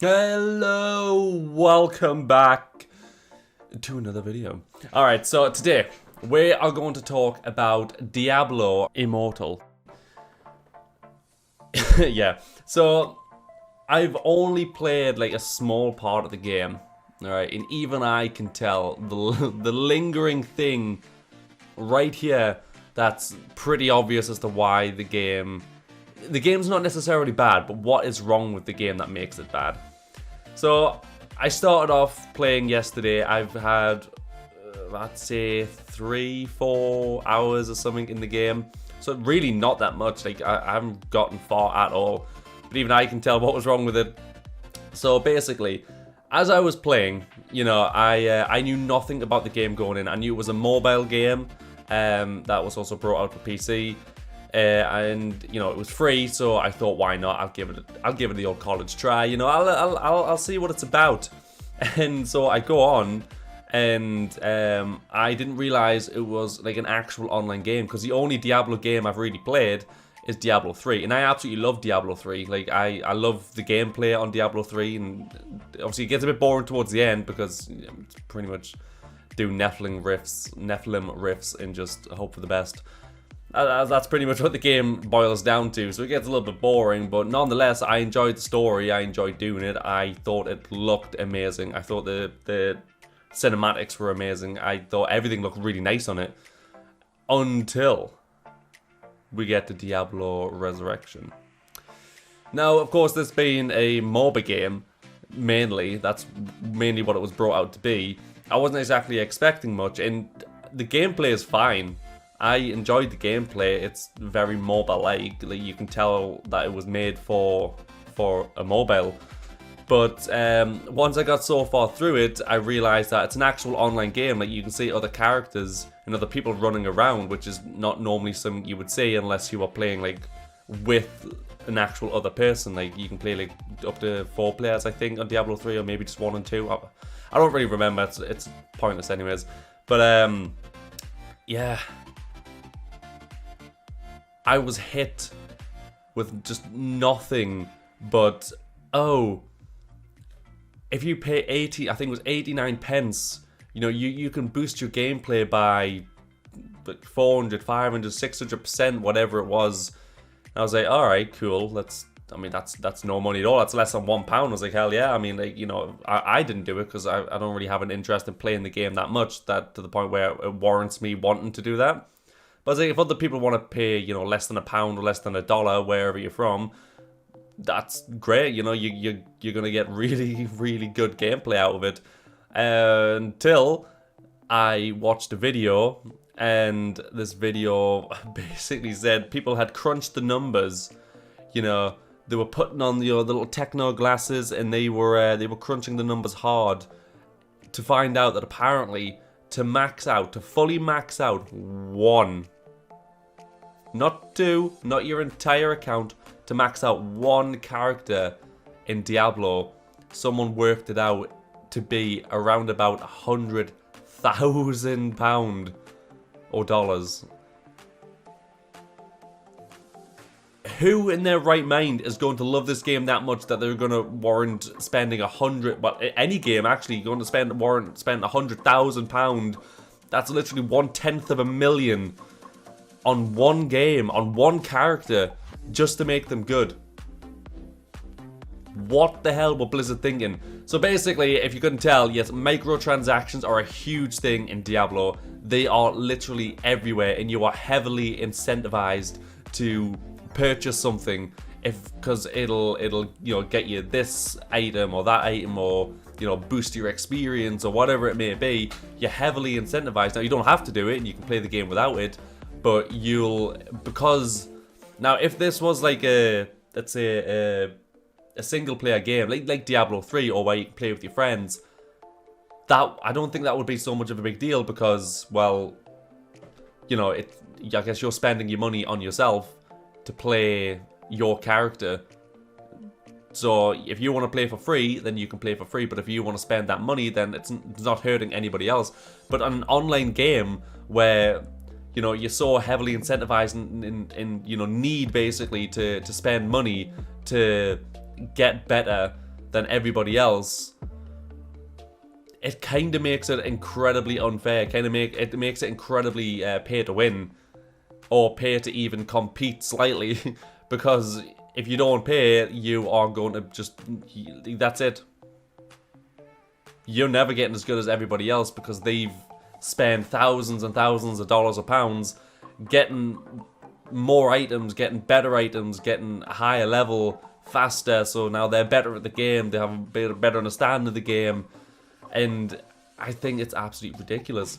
Hello, welcome back to another video. Alright, so today we are going to talk about Diablo Immortal. Yeah, so I've only played like a small part of the game, alright, and even I can tell the lingering thing right here that's pretty obvious as to why the game's not necessarily bad, but what is wrong with the game that makes it bad. So I started off playing yesterday. I've had, I'd say 3-4 hours or something in the game. So really not that much. Like I haven't gotten far at all. But even I can tell what was wrong with it. So basically, as I was playing, you know, I knew nothing about the game going in. I knew it was a mobile game that was also brought out for PC. And you know it was free, so I thought, why not? I'll give it the old college try. You know, I'll see what it's about. And so I go on, and I didn't realize it was like an actual online game, because the only Diablo game I've really played is Diablo 3, and I absolutely love Diablo 3. Like I love the gameplay on Diablo 3, and obviously it gets a bit boring towards the end because it's pretty much do Nephilim riffs, and just hope for the best. That's pretty much what the game boils down to, so it gets a little bit boring, but nonetheless, I enjoyed the story, I enjoyed doing it, I thought it looked amazing, I thought the cinematics were amazing, I thought everything looked really nice on it, until we get to Diablo Resurrection. Now, of course, this being a MOBA game, that's mainly what it was brought out to be, I wasn't exactly expecting much, and the gameplay is fine. I enjoyed the gameplay. It's very mobile-like. Like, you can tell that it was made for a mobile. But once I got so far through it, I realized that it's an actual online game. Like, you can see other characters and other people running around, which is not normally something you would see unless you are playing like with an actual other person. Like, you can play like up to 4 players, I think, on Diablo 3, or maybe just 1 and 2. I don't really remember. It's pointless anyways. But yeah. I was hit with just nothing but, oh, if you pay 80, I think it was 89 pence, you know, you can boost your gameplay by 400, 500, 600%, whatever it was. And I was like, all right, cool. That's no money at all. That's less than £1. I was like, hell yeah. I mean, like, you know, I didn't do it because I don't really have an interest in playing the game that much, that to the point where it warrants me wanting to do that. But I was like, if other people want to pay, you know, less than £1 or less than $1, wherever you're from, that's great. You know, you're gonna get really, really good gameplay out of it. Until I watched a video, and this video basically said people had crunched the numbers. You know, they were putting on the little techno glasses, and they were crunching the numbers hard to find out that apparently to fully max out 1. Not 2, not your entire account, to max out 1 character in Diablo, someone worked it out to be around about £100,000 or dollars. Who in their right mind is going to love this game that much that they're going to warrant spending any game actually, going to spend £100,000? That's literally 1/10 of a million on one game, on one character, just to make them good. What the hell were Blizzard thinking? So basically, if you couldn't tell, yes, microtransactions are a huge thing in Diablo. They are literally everywhere, and you are heavily incentivized to purchase something because it'll you know, get you this item or that item, or you know, boost your experience or whatever it may be. You're heavily incentivized. Now, you don't have to do it, and you can play the game without it, but because now if this was like let's say a single player game like Diablo 3, or where you can play with your friends, that I don't think that would be so much of a big deal, because, well, you know, I guess you're spending your money on yourself to play your character. So if you want to play for free, then you can play for free. But if you want to spend that money, then it's not hurting anybody else. But on an online game where, you know, you're so heavily incentivized and you know, need basically to spend money to get better, than everybody else, it kind of makes it incredibly unfair. It makes it incredibly pay to win, or pay to even compete slightly, because if you don't pay, you are going to just, that's it. You're never getting as good as everybody else because they've spent thousands and thousands of dollars or pounds getting more items, getting better items, getting higher level faster, so now they're better at the game, they have a better understanding of the game, and I think it's absolutely ridiculous.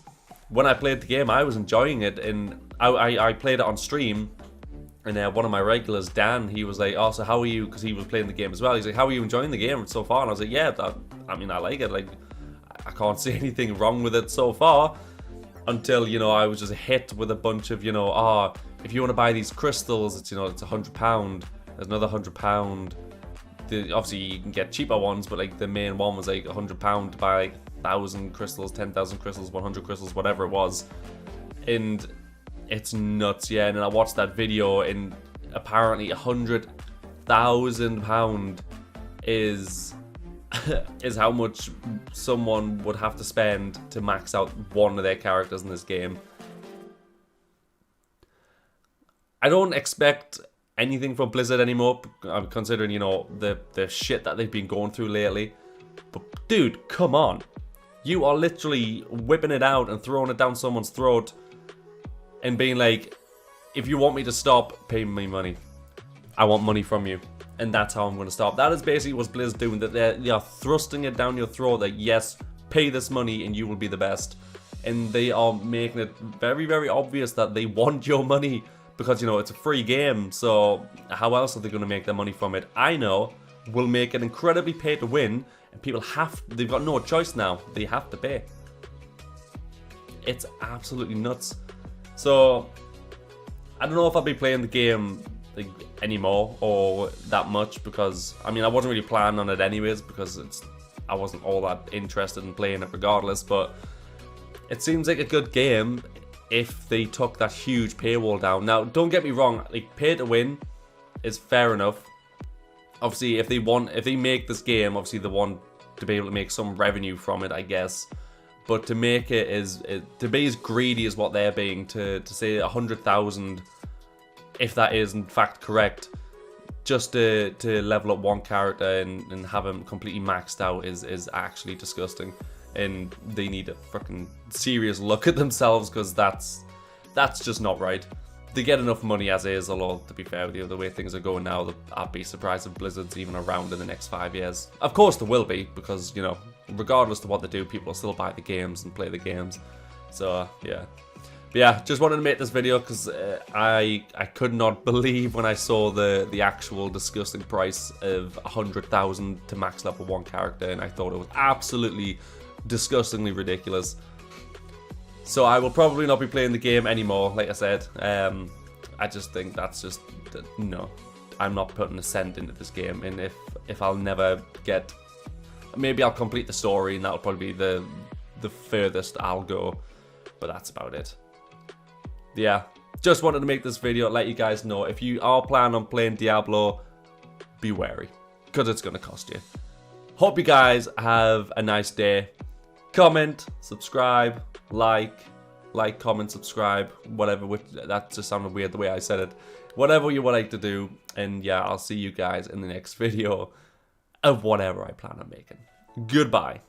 When I played the game, I was enjoying it, and I played it on stream, and one of my regulars, Dan, he was like, oh, so how are you, because he was playing the game as well, he's like, how are you enjoying the game so far? And I was like, yeah, I mean, I like it, like, I can't see anything wrong with it so far, until, you know, I was just hit with a bunch of, you know, if you want to buy these crystals, it's, you know, it's £100, there's another £100, obviously you can get cheaper ones, but like the main one was like £100 to buy like 1,000 crystals, 10,000 crystals, 100 crystals, whatever it was, and it's nuts. Yeah, and then I watched that video, and apparently £100,000 is is how much someone would have to spend to max out one of their characters in this game. I don't expect anything from Blizzard anymore, considering, you know, the shit that they've been going through lately. But dude, come on. You are literally whipping it out and throwing it down someone's throat and being like, if you want me to stop, pay me money. I want money from you. And that's how I'm going to stop. That is basically what Blizzard's doing, that they are thrusting it down your throat that, yes, pay this money and you will be the best. And they are making it very, very obvious that they want your money, because, you know, it's a free game, so how else are they going to make their money from it? I know will make it incredibly pay to win, and people they've got no choice now. They have to pay. It's absolutely nuts. So, I don't know if I'll be playing the game like anymore or that much, because, I mean, I wasn't really planning on it anyways, because I wasn't all that interested in playing it regardless, but it seems like a good game if they took that huge paywall down. Now, don't get me wrong, like, pay to win is fair enough. Obviously, if they make this game, obviously they want to be able to make some revenue from it, I guess. But to make to be as greedy as what they're being, to say 100,000, if that is in fact correct, just to level up one character and have him completely maxed out is actually disgusting. And they need a fucking serious look at themselves, because that's just not right. They get enough money as is, although, to be fair with you, the way things are going now, I'd be surprised if Blizzard's even around in the next 5 years. Of course there will be, because, you know, regardless of what they do, people will still buy the games and play the games. So, yeah. But yeah, just wanted to make this video because I could not believe when I saw the actual disgusting price of 100,000 to max level one character, and I thought it was absolutely disgustingly ridiculous. So I will probably not be playing the game anymore, like I said. I just think that's just, no. I'm not putting a cent into this game, and if I'll never get, maybe I'll complete the story, and that'll probably be the furthest I'll go, but that's about it. Yeah, just wanted to make this video, let you guys know, if you are planning on playing Diablo, be wary, because it's going to cost you. Hope you guys have a nice day. Comment, subscribe, like, comment, subscribe, whatever. That just sounded weird the way I said it. Whatever you would like to do. And yeah, I'll see you guys in the next video of whatever I plan on making. Goodbye.